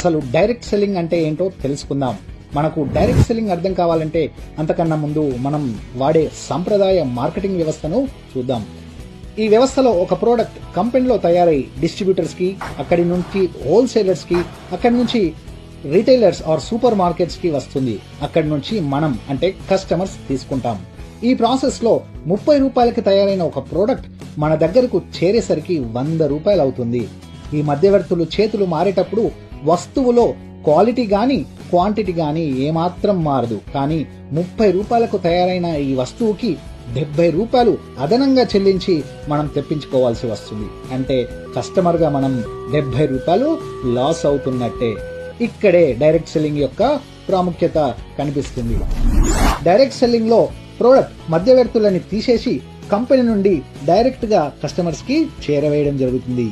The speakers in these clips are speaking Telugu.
అసలు డైరెక్ట్ సెల్లింగ్ అంటే ఏంటో తెలుసుకుందాం. మనకు డైరెక్ట్ సెల్లింగ్ అర్థం కావాలంటే అంతకన్నా ముందు మనం వాడే సంప్రదాయ మార్కెటింగ్ వ్యవస్థను చూద్దాం. ఈ వ్యవస్థలో ఒక ప్రోడక్ట్ కంపెనీలో తయారై డిస్ట్రిబ్యూటర్స్ కి, అక్కడి నుంచి హోల్సేలర్స్ కి, అక్కడి నుంచి రిటైలర్స్ ఆర్ సూపర్ మార్కెట్స్ కి వస్తుంది. అక్కడి నుంచి మనం అంటే కస్టమర్స్ తీసుకుంటాం. ఈ ప్రాసెస్ లో 30 రూపాయలకి తయారైన ఒక ప్రోడక్ట్ మన దగ్గరకు చేరేసరికి 100 రూపాయలు అవుతుంది. ఈ మధ్యవర్తులు చేతులు మారేటప్పుడు వస్తువులో క్వాలిటీ గాని క్వాంటిటీ గాని ఏమాత్రం మారదు. కానీ 30 రూపాయలకు తయారైన ఈ వస్తువుకి 70 రూపాయలు అదనంగా చెల్లించి మనం తెప్పించుకోవాల్సి వస్తుంది. అంటే కస్టమర్ గా మనం 70 రూపాయలు లాస్ అవుతున్నట్టే. ఇక్కడే డైరెక్ట్ సెల్లింగ్ యొక్క ప్రాముఖ్యత కనిపిస్తుంది. డైరెక్ట్ సెల్లింగ్ లో ప్రోడక్ట్ మధ్యవర్తులని తీసేసి కంపెనీ నుండి డైరెక్ట్ గా కస్టమర్స్ కి చేరవేయడం జరుగుతుంది.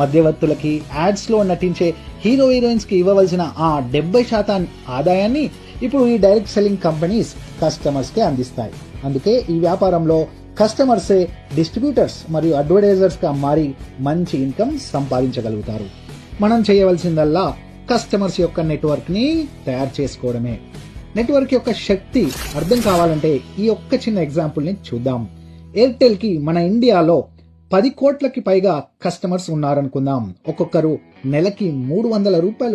మధ్యవర్తులకి యాడ్స్ లో నటించే హీరో హీరోయిన్స్ కి ఇవ్వవలసిన ఆ 70% ఆదాయాన్ని ఇప్పుడు ఈ డైరెక్ట్ సెల్లింగ్ కంపెనీస్ కస్టమర్స్ కి అందిస్తాయి. అందుకే ఈ వ్యాపారంలో కస్టమర్సే డిస్ట్రిబ్యూటర్స్ మరియు అడ్వర్టైజర్స్ గా మారి మంచి ఇన్కమ్ సంపాదించగలుగుతారు. మనం చేయవలసిందల్లా కస్టమర్స్ యొక్క నెట్వర్క్ ని తయారు చేసుకోవడమే. నెట్వర్క్ యొక్క శక్తి అర్థం కావాలంటే ఈ ఒక్క చిన్న ఎగ్జాంపుల్ ని చూద్దాం. ఎయిర్టెల్ కి మన ఇండియాలో 10 కోట్లకి పైగా కస్టమర్స్ ఉన్నారనుకుందాం. ఒక్కొక్కరు నెలకి 300 రూపాయలు